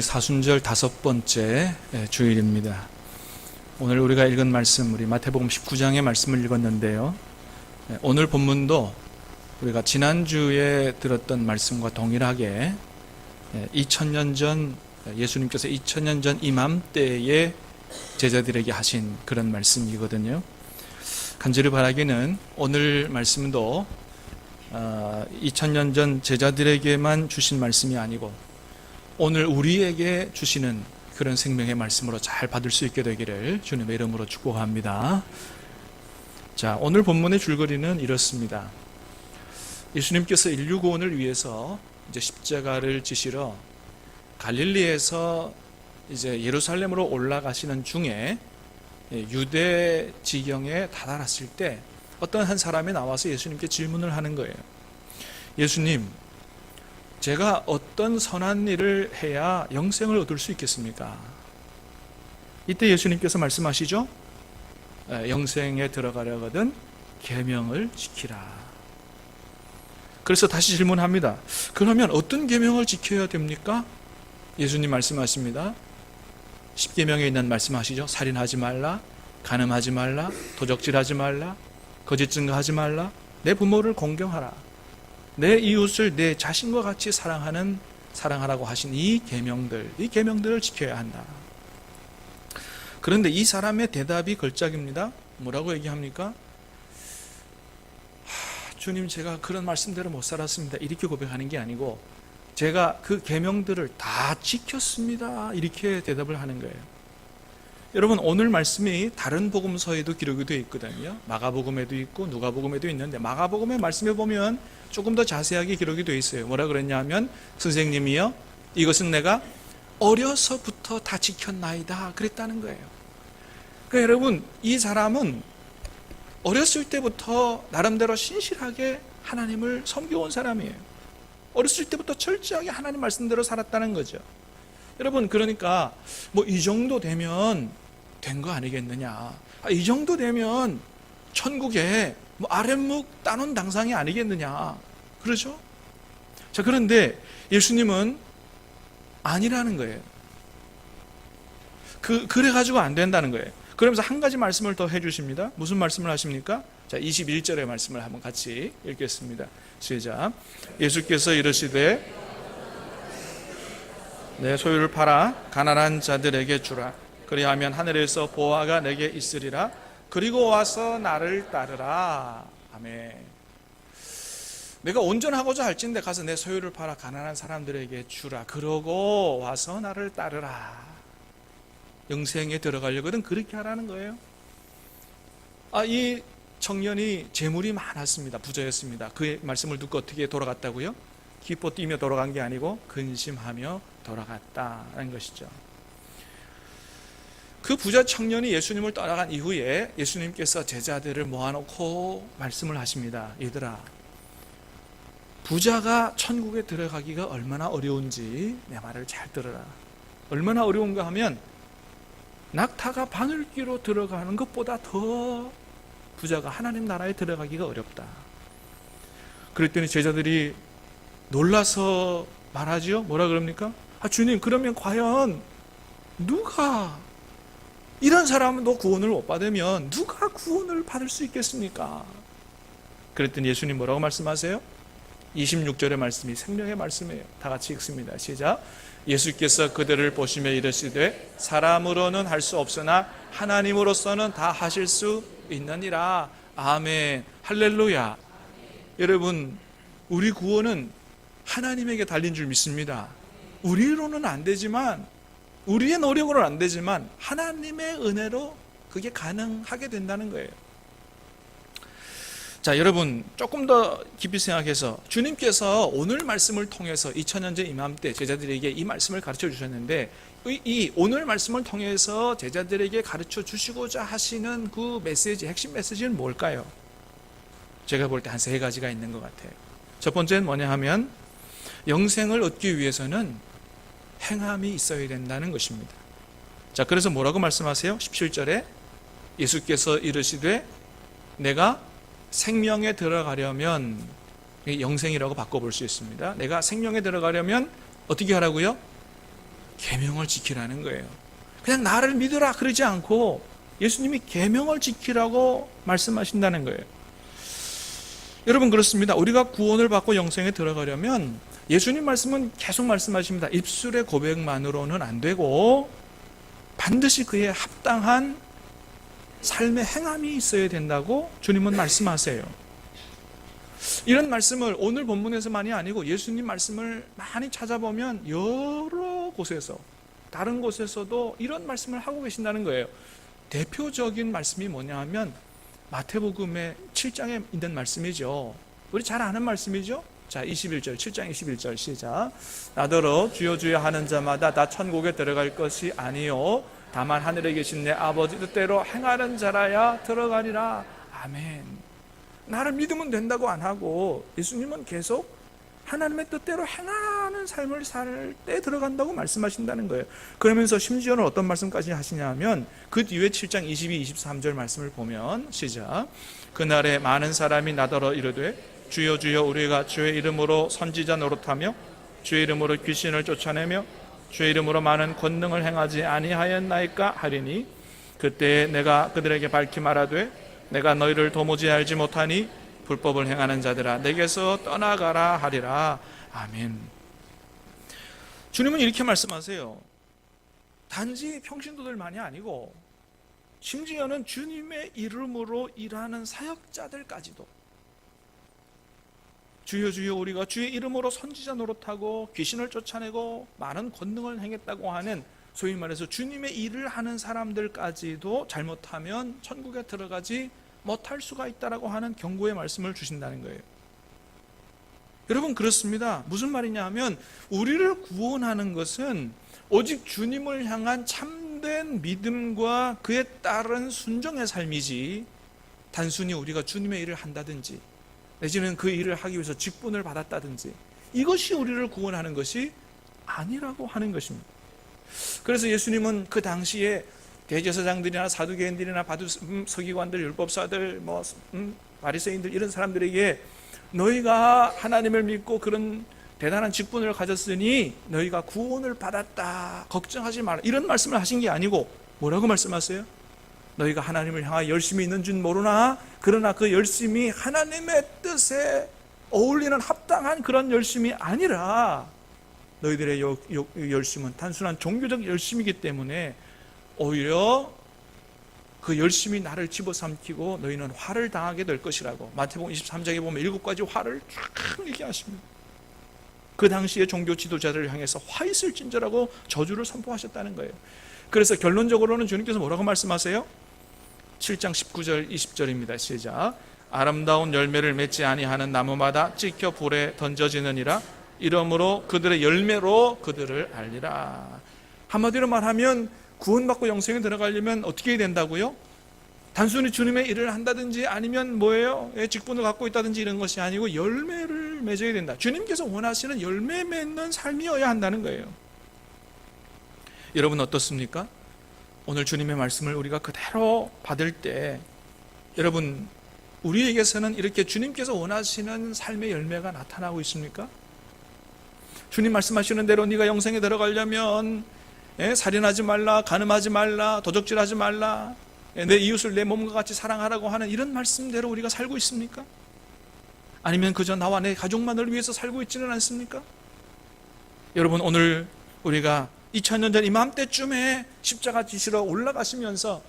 우리 사순절 5번째 주일입니다. 오늘 우리가 읽은 말씀, 우리 마태복음 19장의 말씀을 읽었는데요. 오늘 본문도 우리가 지난주에 들었던 말씀과 동일하게 2000년 전, 예수님께서 2000년 전 이맘때에 제자들에게 하신 그런 말씀이거든요. 간절히 바라기는 오늘 말씀도 2000년 전 제자들에게만 주신 말씀이 아니고 오늘 우리에게 주시는 그런 생명의 말씀으로 잘 받을 수 있게 되기를 주님의 이름으로 축복합니다. 자, 오늘 본문의 줄거리는 이렇습니다. 예수님께서 인류 구원을 위해서 이제 십자가를 지시러 갈릴리에서 이제 예루살렘으로 올라가시는 중에 유대 지경에 다다랐을 때 어떤 한 사람이 나와서 예수님께 질문을 하는 거예요. 예수님, 제가 어떤 선한 일을 해야 영생을 얻을 수 있겠습니까? 이때 예수님께서 말씀하시죠. 영생에 들어가려거든 계명을 지키라. 그래서 다시 질문합니다. 그러면 어떤 계명을 지켜야 됩니까? 예수님 말씀하십니다. 10계명에 있는 말씀하시죠. 살인하지 말라, 간음하지 말라, 도적질하지 말라, 거짓 증거하지 말라, 내 부모를 공경하라, 내 이웃을 내 자신과 같이 사랑하라고 하신 이 계명들을 지켜야 한다. 그런데 이 사람의 대답이 걸작입니다. 뭐라고 얘기합니까? 주님, 제가 그런 말씀대로 못 살았습니다. 이렇게 고백하는 게 아니고 제가 그 계명들을 다 지켰습니다. 이렇게 대답을 하는 거예요. 여러분, 오늘 말씀이 다른 복음서에도 기록이 되어 있거든요. 마가복음에도 있고 누가복음에도 있는데 마가복음의 말씀에 보면 조금 더 자세하게 기록이 되어 있어요. 뭐라 그랬냐 하면 선생님이요, 이것은 내가 어려서부터 다 지켰나이다 그랬다는 거예요. 그러니까 여러분, 이 사람은 어렸을 때부터 나름대로 신실하게 하나님을 섬겨온 사람이에요. 어렸을 때부터 철저하게 하나님 말씀대로 살았다는 거죠. 여러분, 그러니까 뭐 이 정도 되면 된 거 아니겠느냐, 이 정도 되면 천국에 뭐 아랫묵 따놓은 당상이 아니겠느냐, 그러죠? 자, 그런데 예수님은 아니라는 거예요. 그래가지고 안 된다는 거예요. 그러면서 한 가지 말씀을 더 해주십니다. 무슨 말씀을 하십니까? 자, 21절의 말씀을 한번 같이 읽겠습니다. 시작. 예수께서 이르시되 내 소유를 팔아 가난한 자들에게 주라. 그리하면 하늘에서 보화가 내게 있으리라. 그리고 와서 나를 따르라. 아멘. 내가 온전하고자 할진대 가서 내 소유를 팔아 가난한 사람들에게 주라. 그러고 와서 나를 따르라. 영생에 들어가려거든 그렇게 하라는 거예요. 이 청년이 재물이 많았습니다. 부자였습니다. 그의 말씀을 듣고 어떻게 돌아갔다고요? 기뻐 뛰며 돌아간 게 아니고 근심하며 돌아갔다는 것이죠. 그 부자 청년이 예수님을 떠나간 이후에 예수님께서 제자들을 모아놓고 말씀을 하십니다. 얘들아, 부자가 천국에 들어가기가 얼마나 어려운지 내 말을 잘 들어라. 얼마나 어려운가 하면 낙타가 바늘귀로 들어가는 것보다 더 부자가 하나님 나라에 들어가기가 어렵다. 그랬더니 제자들이 놀라서 말하지요. 뭐라 그럽니까? 주님, 그러면 과연 누가, 이런 사람도 구원을 못 받으면 누가 구원을 받을 수 있겠습니까? 그랬더니 예수님 뭐라고 말씀하세요? 26절의 말씀이 생명의 말씀이에요. 다 같이 읽습니다. 시작. 예수께서 그들을 보시며 이르시되 사람으로는 할 수 없으나 하나님으로서는 다 하실 수 있느니라. 아멘. 할렐루야. 여러분, 우리 구원은 하나님에게 달린 줄 믿습니다. 우리로는 안 되지만, 우리의 노력으로는 안 되지만 하나님의 은혜로 그게 가능하게 된다는 거예요. 자, 여러분, 조금 더 깊이 생각해서 주님께서 오늘 말씀을 통해서 2000년 전 이맘때 제자들에게 이 말씀을 가르쳐 주셨는데, 이 오늘 말씀을 통해서 제자들에게 가르쳐 주시고자 하시는 그 메시지, 핵심 메시지는 뭘까요? 제가 볼 때 한 3가지가 있는 것 같아요. 첫 번째는 뭐냐 하면 영생을 얻기 위해서는 행함이 있어야 된다는 것입니다. 자, 그래서 뭐라고 말씀하세요? 17절에 예수께서 이르시되 내가 생명에 들어가려면, 영생이라고 바꿔볼 수 있습니다. 내가 생명에 들어가려면 어떻게 하라고요? 계명을 지키라는 거예요. 그냥 나를 믿으라 그러지 않고 예수님이 계명을 지키라고 말씀하신다는 거예요. 여러분, 그렇습니다. 우리가 구원을 받고 영생에 들어가려면 예수님 말씀은 계속 말씀하십니다. 입술의 고백만으로는 안 되고 반드시 그에 합당한 삶의 행함이 있어야 된다고 주님은 말씀하세요. 이런 말씀을 오늘 본문에서만이 아니고 예수님 말씀을 많이 찾아보면 여러 곳에서, 다른 곳에서도 이런 말씀을 하고 계신다는 거예요. 대표적인 말씀이 뭐냐 하면 마태복음의 7장에 있는 말씀이죠. 우리 잘 아는 말씀이죠. 자, 21절, 7장 21절 시작. 나더러 주여 주여 하는 자마다 다 천국에 들어갈 것이 아니요 다만 하늘에 계신 내 아버지 뜻대로 행하는 자라야 들어가리라. 아멘. 나를 믿으면 된다고 안 하고 예수님은 계속 하나님의 뜻대로 행하는 삶을 살 때 들어간다고 말씀하신다는 거예요. 그러면서 심지어는 어떤 말씀까지 하시냐면 그 뒤에 7장 22, 23절 말씀을 보면 시작. 그날에 많은 사람이 나더러 이르되 주여 주여 우리가 주의 이름으로 선지자 노릇하며 주의 이름으로 귀신을 쫓아내며 주의 이름으로 많은 권능을 행하지 아니하였나이까 하리니 그때 내가 그들에게 밝히 말하되 내가 너희를 도무지 알지 못하니 불법을 행하는 자들아 내게서 떠나가라 하리라. 아멘. 주님은 이렇게 말씀하세요. 단지 평신도들만이 아니고 심지어는 주님의 이름으로 일하는 사역자들까지도 주여 주여 우리가 주의 이름으로 선지자 노릇하고 귀신을 쫓아내고 많은 권능을 행했다고 하는 소위 말해서 주님의 일을 하는 사람들까지도 잘못하면 천국에 들어가지 못할 수가 있다라고 하는 경고의 말씀을 주신다는 거예요. 여러분, 그렇습니다. 무슨 말이냐 하면 우리를 구원하는 것은 오직 주님을 향한 참된 믿음과 그에 따른 순종의 삶이지 단순히 우리가 주님의 일을 한다든지 내지는 그 일을 하기 위해서 직분을 받았다든지 이것이 우리를 구원하는 것이 아니라고 하는 것입니다. 그래서 예수님은 그 당시에 대제사장들이나 사두개인들이나 서기관들, 율법사들, 바리새인들 이런 사람들에게 너희가 하나님을 믿고 그런 대단한 직분을 가졌으니 너희가 구원을 받았다 걱정하지 마라 이런 말씀을 하신 게 아니고 뭐라고 말씀하세요? 너희가 하나님을 향하여 열심히 있는 줄 모르나 그러나 그 열심이 하나님의 뜻에 어울리는 합당한 그런 열심이 아니라 너희들의 열심은 단순한 종교적 열심이기 때문에 오히려 그 열심히 나를 집어삼키고 너희는 화를 당하게 될 것이라고 마태복음 23장에 보면 7가지 화를 쫙 얘기하십니다. 그 당시에 종교 지도자들을 향해서 화 있을 진저라고 저주를 선포하셨다는 거예요. 그래서 결론적으로는 주님께서 뭐라고 말씀하세요? 7장 19절 20절입니다. 시작. 아름다운 열매를 맺지 아니하는 나무마다 찍혀 불에 던져지느니라. 이러므로 그들의 열매로 그들을 알리라. 한마디로 말하면 구원받고 영생에 들어가려면 어떻게 해야 된다고요? 단순히 주님의 일을 한다든지 아니면 뭐예요? 직분을 갖고 있다든지 이런 것이 아니고 열매를 맺어야 된다. 주님께서 원하시는 열매 맺는 삶이어야 한다는 거예요. 여러분 어떻습니까? 오늘 주님의 말씀을 우리가 그대로 받을 때 여러분 우리에게서는 이렇게 주님께서 원하시는 삶의 열매가 나타나고 있습니까? 주님 말씀하시는 대로 네가 영생에 들어가려면 살인하지 말라, 간음하지 말라, 도적질하지 말라, 내 이웃을 내 몸과 같이 사랑하라고 하는 이런 말씀대로 우리가 살고 있습니까? 아니면 그저 나와 내 가족만을 위해서 살고 있지는 않습니까? 여러분 오늘 우리가 2000년 전 이맘때쯤에 십자가 지시러 올라가시면서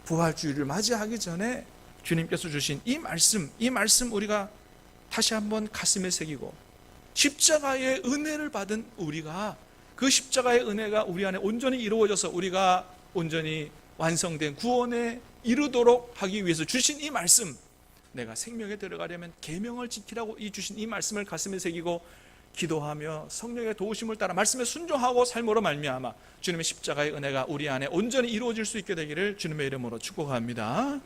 부활주의를 맞이하기 전에 주님께서 주신 이 말씀 우리가 다시 한번 가슴에 새기고 십자가의 은혜를 받은 우리가 그 십자가의 은혜가 우리 안에 온전히 이루어져서 우리가 온전히 완성된 구원에 이르도록 하기 위해서 주신 이 말씀, 내가 생명에 들어가려면 계명을 지키라고 주신 이 말씀을 가슴에 새기고 기도하며 성령의 도우심을 따라 말씀에 순종하고 삶으로 말미암아 주님의 십자가의 은혜가 우리 안에 온전히 이루어질 수 있게 되기를 주님의 이름으로 축복합니다.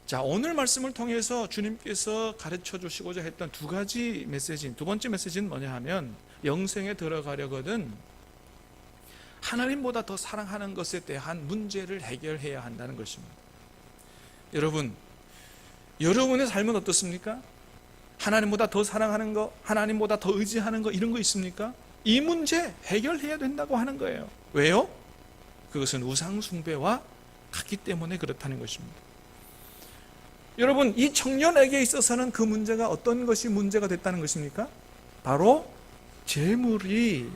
자, 오늘 말씀을 통해서 주님께서 가르쳐 주시고자 했던 두 번째 메시지는 뭐냐 하면 영생에 들어가려거든 하나님보다 더 사랑하는 것에 대한 문제를 해결해야 한다는 것입니다. 여러분의 삶은 어떻습니까? 하나님보다 더 사랑하는 거, 하나님보다 더 의지하는 거 이런 거 있습니까? 이 문제 해결해야 된다고 하는 거예요. 왜요? 그것은 우상 숭배와 같기 때문에 그렇다는 것입니다. 여러분, 이 청년에게 있어서는 그 문제가 어떤 것이 문제가 됐다는 것입니까? 바로 재물이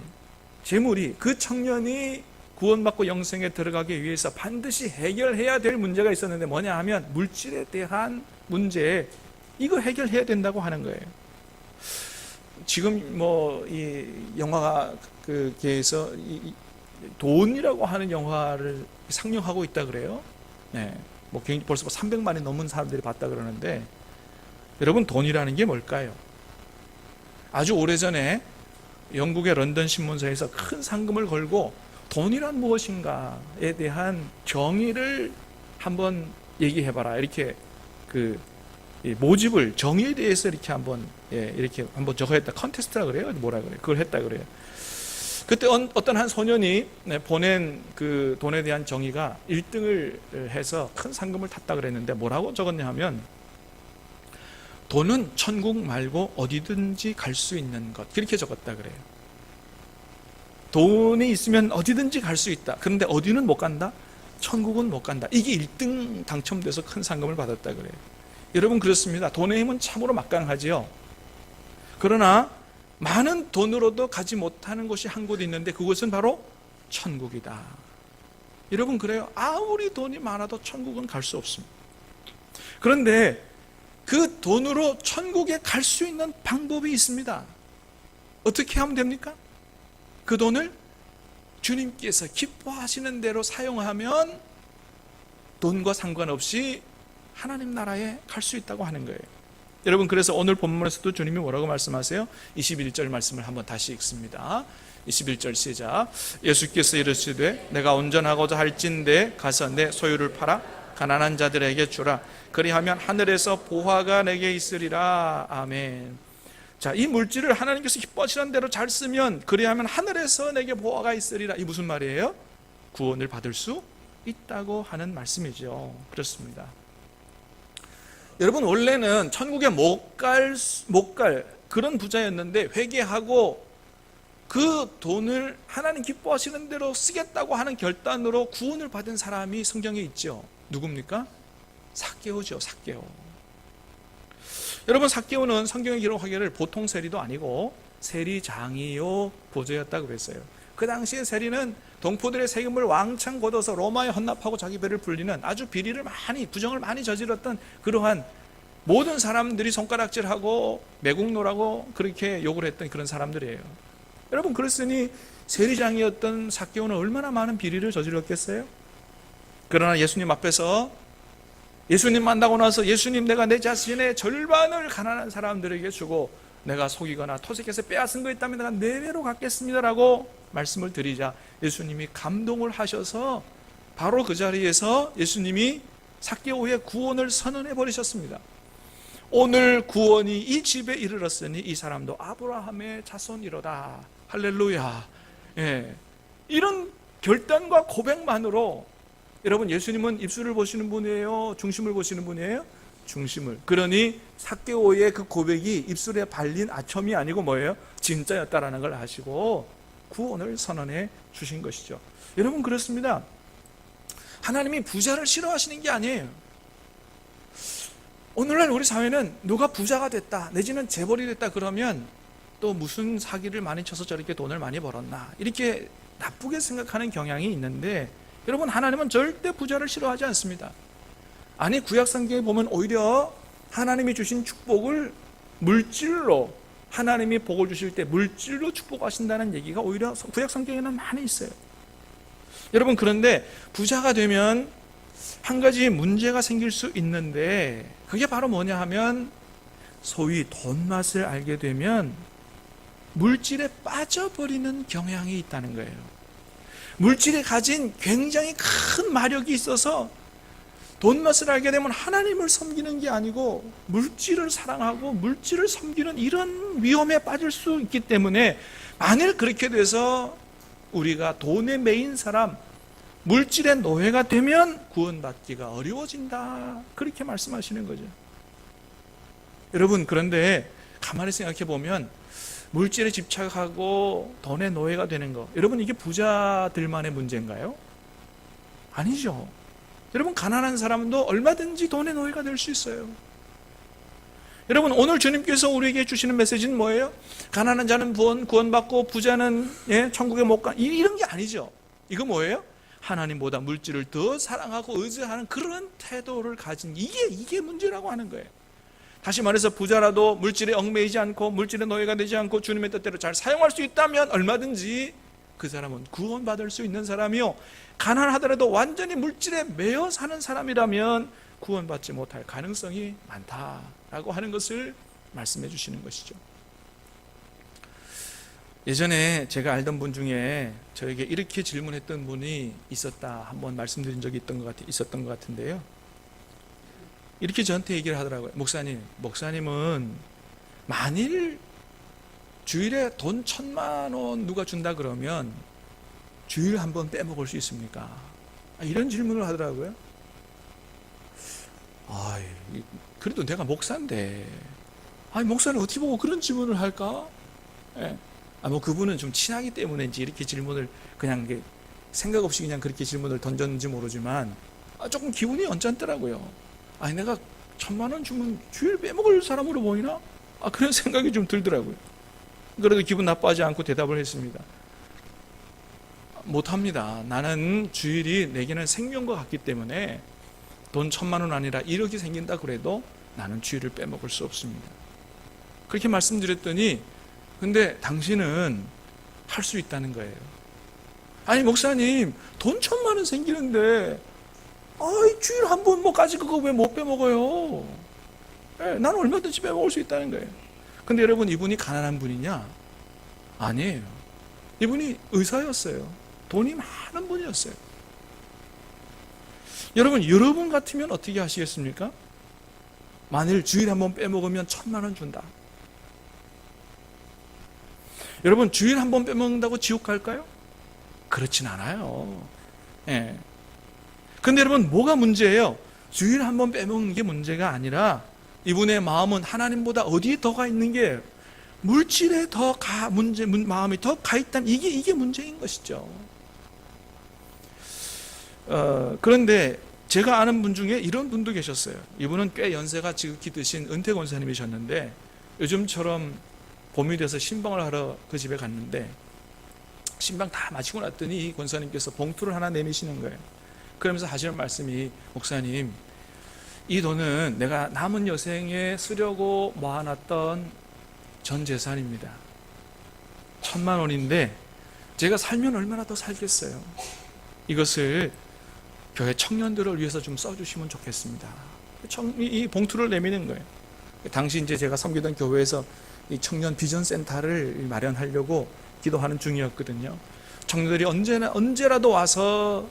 그 청년이 구원받고 영생에 들어가기 위해서 반드시 해결해야 될 문제가 있었는데 뭐냐 하면 물질에 대한 문제, 이거 해결해야 된다고 하는 거예요. 지금 이 영화가 그 계에서 돈이라고 하는 영화를 상영하고 있다 그래요. 네. 벌써 300만이 넘은 사람들이 봤다 그러는데, 여러분, 돈이라는 게 뭘까요? 아주 오래전에 영국의 런던 신문사에서 큰 상금을 걸고 돈이란 무엇인가에 대한 정의를 한번 얘기해봐라, 이렇게 모집을, 정의에 대해서 이렇게 한번 저거 했다, 컨테스트라 그래요? 뭐라 그래요? 그걸 했다 그래요. 그때 어떤 한 소년이 보낸 그 돈에 대한 정의가 1등을 해서 큰 상금을 탔다 그랬는데, 뭐라고 적었냐 하면, 돈은 천국 말고 어디든지 갈 수 있는 것, 그렇게 적었다 그래요. 돈이 있으면 어디든지 갈 수 있다. 그런데 어디는 못 간다? 천국은 못 간다. 이게 1등 당첨돼서 큰 상금을 받았다 그래요. 여러분, 그렇습니다. 돈의 힘은 참으로 막강하지요. 그러나 많은 돈으로도 가지 못하는 곳이 한 곳 있는데, 그곳은 바로 천국이다. 여러분, 그래요. 아무리 돈이 많아도 천국은 갈 수 없습니다. 그런데 그 돈으로 천국에 갈 수 있는 방법이 있습니다. 어떻게 하면 됩니까? 그 돈을 주님께서 기뻐하시는 대로 사용하면 돈과 상관없이 하나님 나라에 갈 수 있다고 하는 거예요. 여러분, 그래서 오늘 본문에서도 주님이 뭐라고 말씀하세요? 21절 말씀을 한번 다시 읽습니다. 21절 시작. 예수께서 이르시되 내가 온전하고자 할진대 가서 내 소유를 팔아 가난한 자들에게 주라. 그리하면 하늘에서 보화가 내게 있으리라. 아멘. 자, 이 물질을 하나님께서 기뻐하시는 대로 잘 쓰면, 그리하면 하늘에서 내게 보화가 있으리라. 이 무슨 말이에요? 구원을 받을 수 있다고 하는 말씀이죠. 그렇습니다. 여러분, 원래는 천국에 못 갈 그런 부자였는데, 회개하고 그 돈을 하나님 기뻐하시는 대로 쓰겠다고 하는 결단으로 구원을 받은 사람이 성경에 있죠. 누굽니까? 삭개오죠. 삭개오. 여러분, 삭개오는 성경에 기록하기를 보통 세리도 아니고 세리장이요 보조였다고 그랬어요. 그 당시에 세리는 동포들의 세금을 왕창 걷어서 로마에 헌납하고 자기 배를 불리는, 아주 비리를 많이, 부정을 많이 저질렀던 그러한, 모든 사람들이 손가락질하고 매국노라고 그렇게 욕을 했던 그런 사람들이에요. 여러분, 그랬으니 세리장이었던 삭개오는 얼마나 많은 비리를 저질렀겠어요? 그러나 예수님 앞에서, 예수님 만나고 나서, 예수님, 내가 내 자신의 절반을 가난한 사람들에게 주고 내가 속이거나 토색해서 빼앗은 거 있다면 내가 4배로 갚겠습니다라고 말씀을 드리자 예수님이 감동을 하셔서 바로 그 자리에서 예수님이 삭개오의 구원을 선언해 버리셨습니다. 오늘 구원이 이 집에 이르렀으니 이 사람도 아브라함의 자손이로다. 할렐루야. 예. 이런 결단과 고백만으로, 여러분, 예수님은 입술을 보시는 분이에요? 중심을 보시는 분이에요? 중심을. 그러니 삭개오의 그 고백이 입술에 발린 아첨이 아니고 뭐예요? 진짜였다라는 걸 아시고 구원을 선언해 주신 것이죠. 여러분, 그렇습니다. 하나님이 부자를 싫어하시는 게 아니에요. 오늘날 우리 사회는 누가 부자가 됐다, 내지는 재벌이 됐다 그러면 또 무슨 사기를 많이 쳐서 저렇게 돈을 많이 벌었나, 이렇게 나쁘게 생각하는 경향이 있는데, 여러분, 하나님은 절대 부자를 싫어하지 않습니다. 아니, 구약성경에 보면 오히려 하나님이 주신 축복을 물질로, 하나님이 복을 주실 때 물질로 축복하신다는 얘기가 오히려 구약성경에는 많이 있어요. 여러분, 그런데 부자가 되면 한 가지 문제가 생길 수 있는데, 그게 바로 뭐냐 하면, 소위 돈 맛을 알게 되면 물질에 빠져버리는 경향이 있다는 거예요. 물질이 가진 굉장히 큰 마력이 있어서 돈 맛을 알게 되면 하나님을 섬기는 게 아니고 물질을 사랑하고 물질을 섬기는 이런 위험에 빠질 수 있기 때문에, 만일 그렇게 돼서 우리가 돈에 매인 사람, 물질의 노예가 되면 구원받기가 어려워진다, 그렇게 말씀하시는 거죠. 여러분, 그런데 가만히 생각해 보면 물질에 집착하고 돈의 노예가 되는 거, 여러분 이게 부자들만의 문제인가요? 아니죠. 여러분 가난한 사람도 얼마든지 돈의 노예가 될 수 있어요. 여러분 오늘 주님께서 우리에게 주시는 메시지는 뭐예요? 가난한 자는 구원받고 부자는 천국에 못 가, 이런 게 아니죠. 이거 뭐예요? 하나님보다 물질을 더 사랑하고 의지하는 그런 태도를 가진, 이게 문제라고 하는 거예요. 다시 말해서 부자라도 물질에 얽매이지 않고 물질의 노예가 되지 않고 주님의 뜻대로 잘 사용할 수 있다면 얼마든지 그 사람은 구원받을 수 있는 사람이요, 가난하더라도 완전히 물질에 매여 사는 사람이라면 구원받지 못할 가능성이 많다라고 하는 것을 말씀해 주시는 것이죠. 예전에 제가 알던 분 중에 저에게 이렇게 질문했던 분이 있었다, 한번 말씀드린 적이 있었던 것 같은데요. 이렇게 저한테 얘기를 하더라고요. 목사님은 만일 주일에 돈 1,000만 원 누가 준다 그러면 주일 한번 빼먹을 수 있습니까? 이런 질문을 하더라고요. 그래도 내가 목사인데, 목사는 어떻게 보고 그런 질문을 할까? 그분은 좀 친하기 때문인지 이렇게 질문을 그냥 생각 없이 그냥 그렇게 질문을 던졌는지 모르지만 조금 기분이 언짢더라고요. 내가 1,000만 원 주면 주일 빼먹을 사람으로 보이나? 그런 생각이 좀 들더라고요. 그래도 기분 나빠하지 않고 대답을 했습니다. 못합니다. 나는 주일이 내게는 생명과 같기 때문에 돈 1,000만 원 아니라 1억이 생긴다 그래도 나는 주일을 빼먹을 수 없습니다. 그렇게 말씀드렸더니, 근데 당신은 할 수 있다는 거예요. 목사님, 돈 1,000만 원 생기는데 주일 한 번까지 그거 왜 못 빼먹어요? 나는 얼마든지 빼먹을 수 있다는 거예요. 근데 여러분, 이분이 가난한 분이냐? 아니에요. 이분이 의사였어요. 돈이 많은 분이었어요. 여러분 같으면 어떻게 하시겠습니까? 만일 주일 한 번 빼먹으면 1,000만 원 준다. 여러분, 주일 한 번 빼먹는다고 지옥 갈까요? 그렇진 않아요. 근데 여러분, 뭐가 문제예요? 주일 한 번 빼먹는 게 문제가 아니라 이분의 마음은 하나님보다 어디에 더 가 있는 게, 물질에 마음이 더 가 있다는 이게 문제인 것이죠. 그런데 제가 아는 분 중에 이런 분도 계셨어요. 이분은 꽤 연세가 지극히 드신 은퇴 권사님이셨는데, 요즘처럼 봄이 돼서 신방을 하러 그 집에 갔는데, 신방 다 마치고 났더니 이 권사님께서 봉투를 하나 내미시는 거예요. 그러면서 하시는 말씀이, 목사님, 이 돈은 내가 남은 여생에 쓰려고 모아놨던 전 재산입니다. 1,000만 원인데 제가 살면 얼마나 더 살겠어요. 이것을 교회 청년들을 위해서 좀 써주시면 좋겠습니다. 이 봉투를 내미는 거예요. 당시 이제 제가 섬기던 교회에서 이 청년 비전 센터를 마련하려고 기도하는 중이었거든요. 청년들이 언제라도 와서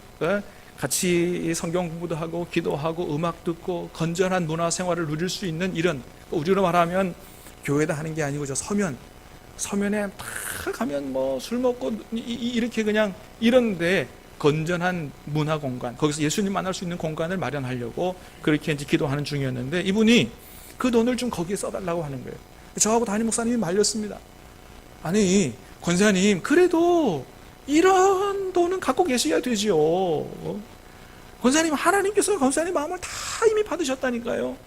같이 성경 공부도 하고 기도하고 음악 듣고 건전한 문화 생활을 누릴 수 있는, 이런, 우리로 말하면 교회다 하는 게 아니고 저 서면에 다 가면 술 먹고 이렇게 그냥 이런데 건전한 문화 공간, 거기서 예수님 만날 수 있는 공간을 마련하려고 그렇게 이제 기도하는 중이었는데, 이분이 그 돈을 좀 거기에 써달라고 하는 거예요. 저하고 담임 목사님이 말렸습니다. 권사님, 그래도 이런 돈은 갖고 계셔야 되지요. 권사님, 하나님께서 권사님 마음을 다 이미 받으셨다니까요.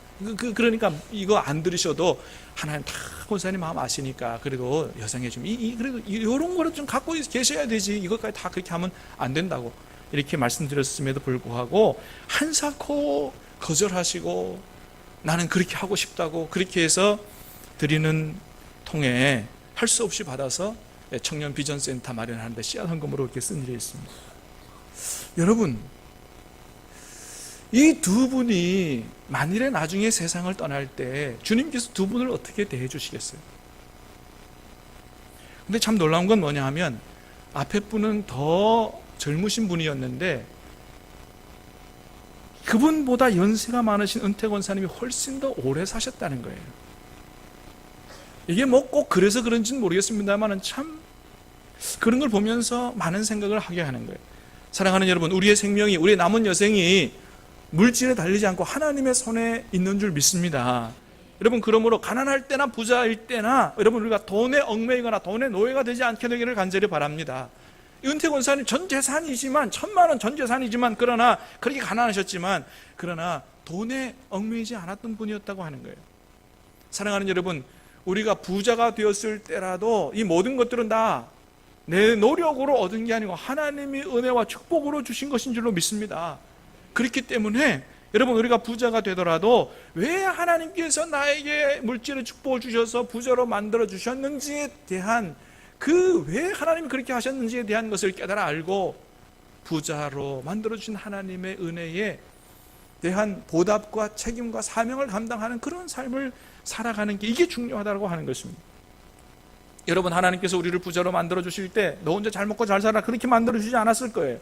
그러니까 이거 안 들으셔도 하나님 다 권사님 마음 아시니까 그래도 여성에 좀 그래도 이런 거를 좀 갖고 계셔야 되지, 이것까지 다 그렇게 하면 안 된다고 이렇게 말씀드렸음에도 불구하고 한사코 거절하시고, 나는 그렇게 하고 싶다고 그렇게 해서 드리는 통에 할 수 없이 받아서 청년 비전센터 마련하는데 씨앗 헌금으로 이렇게 쓴 일이 있습니다. 여러분, 이 두 분이 만일에 나중에 세상을 떠날 때 주님께서 두 분을 어떻게 대해 주시겠어요? 근데 참 놀라운 건 뭐냐 하면, 앞에 분은 더 젊으신 분이었는데 그분보다 연세가 많으신 은퇴 권사님이 훨씬 더 오래 사셨다는 거예요. 이게 꼭 그래서 그런지는 모르겠습니다만 참 그런 걸 보면서 많은 생각을 하게 하는 거예요. 사랑하는 여러분, 우리의 생명이, 우리의 남은 여생이 물질에 달리지 않고 하나님의 손에 있는 줄 믿습니다. 여러분, 그러므로 가난할 때나 부자일 때나 여러분, 우리가 돈에 얽매이거나 돈의 노예가 되지 않게 되기를 간절히 바랍니다. 은퇴 권사님 전 재산이지만, 1,000만 원 전 재산이지만, 그러나 그렇게 가난하셨지만 그러나 돈에 얽매이지 않았던 분이었다고 하는 거예요. 사랑하는 여러분, 우리가 부자가 되었을 때라도 이 모든 것들은 다 내 노력으로 얻은 게 아니고 하나님이 은혜와 축복으로 주신 것인 줄로 믿습니다. 그렇기 때문에 여러분, 우리가 부자가 되더라도 왜 하나님께서 나에게 물질의 축복을 주셔서 부자로 만들어 주셨는지에 대한, 그 왜 하나님이 그렇게 하셨는지에 대한 것을 깨달아 알고 부자로 만들어 주신 하나님의 은혜에 대한 보답과 책임과 사명을 감당하는 그런 삶을 살아가는 게, 이게 중요하다고 하는 것입니다. 여러분, 하나님께서 우리를 부자로 만들어 주실 때 너 혼자 잘 먹고 잘 살아 그렇게 만들어 주지 않았을 거예요.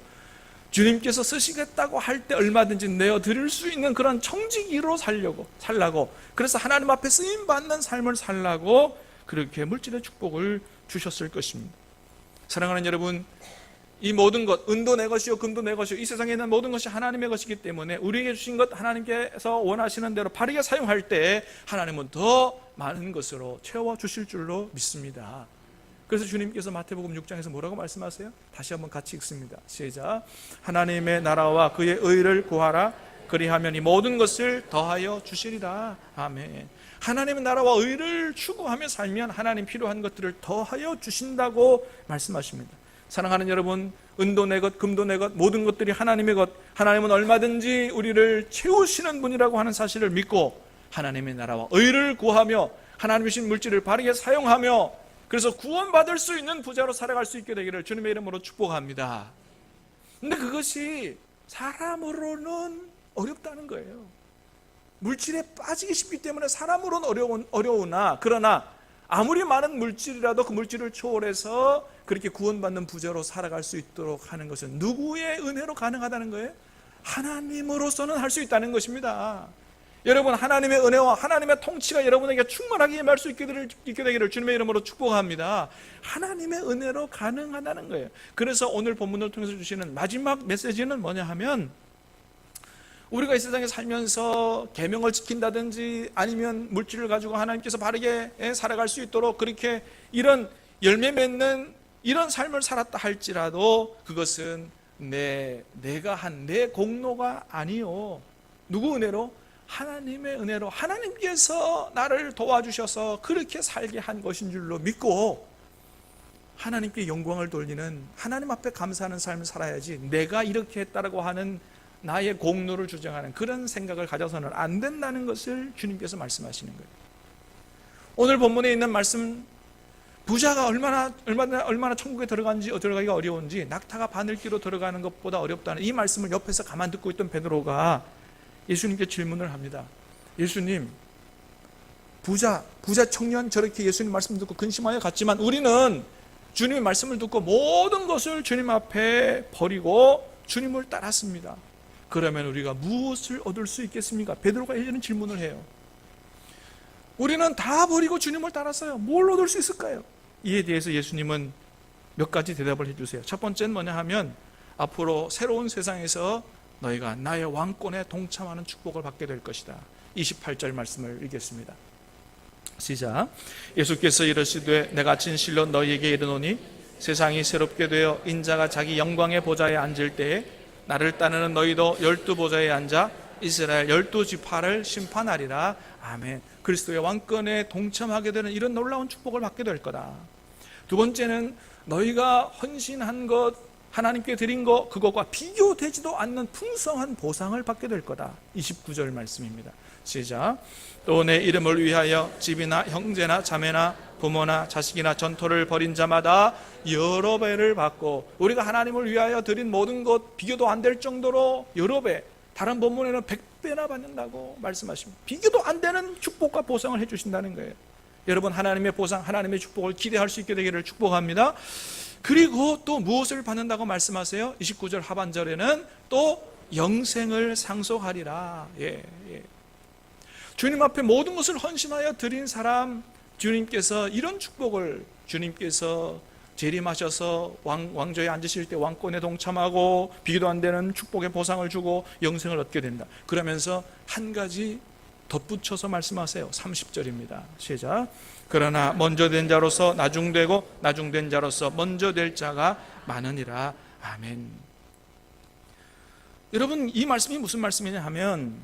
주님께서 쓰시겠다고 할 때 얼마든지 내어드릴 수 있는 그런 청지기로 살라고, 그래서 하나님 앞에 쓰임받는 삶을 살라고 그렇게 물질의 축복을 주셨을 것입니다. 사랑하는 여러분, 이 모든 것, 은도 내 것이요 금도 내 것이요, 이 세상에 있는 모든 것이 하나님의 것이기 때문에 우리에게 주신 것 하나님께서 원하시는 대로 바르게 사용할 때 하나님은 더 많은 것으로 채워주실 줄로 믿습니다. 그래서 주님께서 마태복음 6장에서 뭐라고 말씀하세요? 다시 한번 같이 읽습니다. 시작. 하나님의 나라와 그의 의를 구하라. 그리하면 이 모든 것을 더하여 주시리라. 아멘. 하나님의 나라와 의를 추구하며 살면 하나님 필요한 것들을 더하여 주신다고 말씀하십니다. 사랑하는 여러분, 은도 내 것, 금도 내 것, 모든 것들이 하나님의 것, 하나님은 얼마든지 우리를 채우시는 분이라고 하는 사실을 믿고 하나님의 나라와 의를 구하며 하나님이 주신 물질을 바르게 사용하며, 그래서 구원받을 수 있는 부자로 살아갈 수 있게 되기를 주님의 이름으로 축복합니다. 근데 그것이 사람으로는 어렵다는 거예요. 물질에 빠지기 쉽기 때문에 사람으로는 어려우나, 그러나 아무리 많은 물질이라도 그 물질을 초월해서 그렇게 구원받는 부자로 살아갈 수 있도록 하는 것은 누구의 은혜로 가능하다는 거예요? 하나님으로서는 할 수 있다는 것입니다. 여러분, 하나님의 은혜와 하나님의 통치가 여러분에게 충만하게 임할 수 있게 되기를 주님의 이름으로 축복합니다. 하나님의 은혜로 가능하다는 거예요. 그래서 오늘 본문을 통해서 주시는 마지막 메시지는 뭐냐 하면, 우리가 이 세상에 살면서 계명을 지킨다든지 아니면 물질을 가지고 하나님께서 바르게 살아갈 수 있도록 그렇게 이런 열매 맺는 이런 삶을 살았다 할지라도 그것은 내가 한 내 공로가 아니요. 누구 은혜로? 하나님의 은혜로, 하나님께서 나를 도와주셔서 그렇게 살게 한 것인 줄로 믿고 하나님께 영광을 돌리는, 하나님 앞에 감사하는 삶을 살아야지 내가 이렇게 했다라고 하는 나의 공로를 주장하는 그런 생각을 가져서는 안 된다는 것을 주님께서 말씀하시는 거예요. 오늘 본문에 있는 말씀, 부자가 얼마나 천국에 들어가기가 어려운지, 낙타가 바늘기로 들어가는 것보다 어렵다는 이 말씀을 옆에서 가만 듣고 있던 베드로가 예수님께 질문을 합니다. 예수님, 부자 청년 저렇게 예수님 말씀 듣고 근심하여 갔지만 우리는 주님의 말씀을 듣고 모든 것을 주님 앞에 버리고 주님을 따랐습니다. 그러면 우리가 무엇을 얻을 수 있겠습니까? 베드로가 이런 질문을 해요. 우리는 다 버리고 주님을 따랐어요. 뭘 얻을 수 있을까요? 이에 대해서 예수님은 몇 가지 대답을 해주세요. 첫 번째는 뭐냐 하면, 앞으로 새로운 세상에서 너희가 나의 왕권에 동참하는 축복을 받게 될 것이다. 28절 말씀을 읽겠습니다. 시작. 예수께서 이르시되 내가 진실로 너희에게 이르노니 세상이 새롭게 되어 인자가 자기 영광의 보좌에 앉을 때에 나를 따르는 너희도 12보좌에 앉아 이스라엘 12지파를 심판하리라. 아멘. 그리스도의 왕권에 동참하게 되는 이런 놀라운 축복을 받게 될 거다. 두 번째는 너희가 헌신한 것, 하나님께 드린 것, 그것과 비교되지도 않는 풍성한 보상을 받게 될 거다. 29절 말씀입니다. 시작. 또 내 이름을 위하여 집이나 형제나 자매나 부모나 자식이나 전토를 벌인 자마다 여러 배를 받고, 우리가 하나님을 위하여 드린 모든 것 비교도 안 될 정도로 여러 배, 다른 본문에는 100배나 받는다고 말씀하십니다. 비교도 안 되는 축복과 보상을 해주신다는 거예요. 여러분, 하나님의 보상, 하나님의 축복을 기대할 수 있게 되기를 축복합니다. 그리고 또 무엇을 받는다고 말씀하세요? 29절 하반절에는 또 영생을 상속하리라. 주님 앞에 모든 것을 헌신하여 드린 사람, 주님께서 이런 축복을, 주님께서 재림하셔서 왕좌에 앉으실 때 왕권에 동참하고 비교도 안 되는 축복의 보상을 주고 영생을 얻게 된다. 그러면서 한 가지 덧붙여서 말씀하세요. 30절입니다. 시작. 그러나 먼저 된 자로서 나중되고 나중된 자로서 먼저 될 자가 많으니라. 아멘. 여러분, 이 말씀이 무슨 말씀이냐 하면,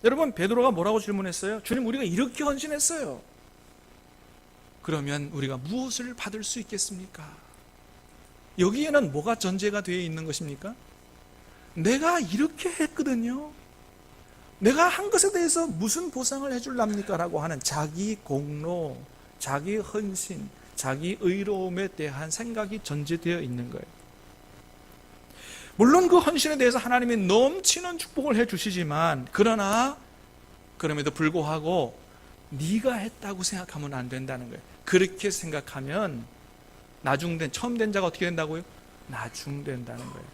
여러분, 베드로가 뭐라고 질문했어요? 주님, 우리가 이렇게 헌신했어요. 그러면 우리가 무엇을 받을 수 있겠습니까? 여기에는 뭐가 전제가 되어 있는 것입니까? 내가 이렇게 했거든요. 내가 한 것에 대해서 무슨 보상을 해줄랍니까? 라고 하는 자기 공로, 자기 헌신, 자기 의로움에 대한 생각이 전제되어 있는 거예요. 물론 그 헌신에 대해서 하나님이 넘치는 축복을 해주시지만, 그러나 그럼에도 불구하고 네가 했다고 생각하면 안 된다는 거예요. 그렇게 생각하면 처음 된 자가 어떻게 된다고요? 나중된다는 거예요.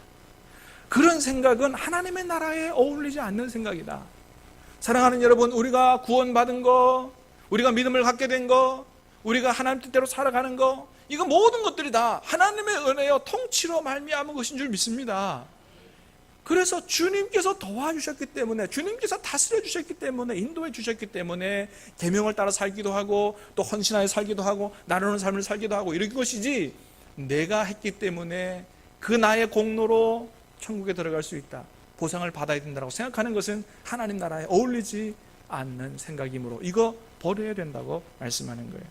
그런 생각은 하나님의 나라에 어울리지 않는 생각이다. 사랑하는 여러분, 우리가 구원받은 거, 우리가 믿음을 갖게 된 거, 우리가 하나님 뜻대로 살아가는 거, 이거 모든 것들이 다 하나님의 은혜요 통치로 말미암은 것인 줄 믿습니다. 그래서 주님께서 도와주셨기 때문에, 주님께서 다스려 주셨기 때문에, 인도해 주셨기 때문에 계명을 따라 살기도 하고, 또 헌신하여 살기도 하고, 나누는 삶을 살기도 하고, 이런 것이지, 내가 했기 때문에 그 나의 공로로 천국에 들어갈 수 있다, 보상을 받아야 된다고 생각하는 것은 하나님 나라에 어울리지 않는 생각이므로 이거 버려야 된다고 말씀하는 거예요.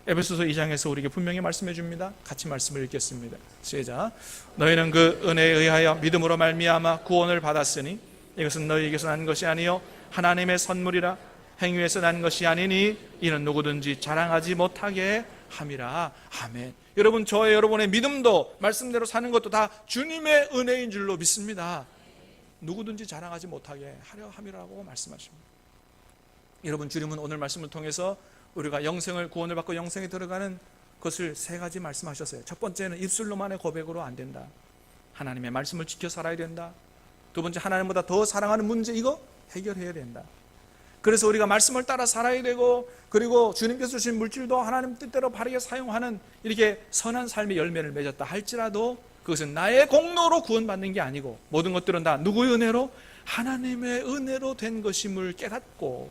에베소서 2장에서 우리에게 분명히 말씀해 줍니다. 같이 말씀을 읽겠습니다. 시작. 너희는 그 은혜에 의하여 믿음으로 말미암아 구원을 받았으니 이것은 너희에게서 난 것이 아니요 하나님의 선물이라. 행위에서 난 것이 아니니 이는 누구든지 자랑하지 못하게 함이라. 아멘. 여러분, 저의 여러분의 믿음도 말씀대로 사는 것도 다 주님의 은혜인 줄로 믿습니다. 누구든지 자랑하지 못하게 하려 함이라고 말씀하십니다. 여러분, 주님은 오늘 말씀을 통해서 우리가 영생을, 구원을 받고 영생에 들어가는 것을 세 가지 말씀하셨어요. 첫 번째는 입술로만의 고백으로 안 된다. 하나님의 말씀을 지켜 살아야 된다. 두 번째, 하나님보다 더 사랑하는 문제, 이거 해결해야 된다. 그래서 우리가 말씀을 따라 살아야 되고, 그리고 주님께서 주신 물질도 하나님 뜻대로 바르게 사용하는 이렇게 선한 삶의 열매를 맺었다 할지라도 그것은 나의 공로로 구원받는 게 아니고 모든 것들은 다 누구의 은혜로? 하나님의 은혜로 된 것임을 깨닫고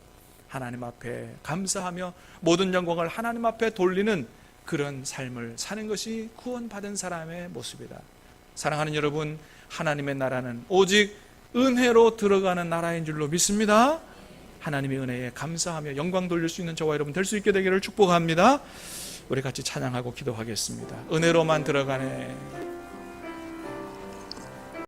하나님 앞에 감사하며 모든 영광을 하나님 앞에 돌리는 그런 삶을 사는 것이 구원받은 사람의 모습이다. 사랑하는 여러분, 하나님의 나라는 오직 은혜로 들어가는 나라인 줄로 믿습니다. 하나님의 은혜에 감사하며 영광 돌릴 수 있는 저와 여러분 될 수 있게 되기를 축복합니다. 우리 같이 찬양하고 기도하겠습니다. 은혜로만 들어가네.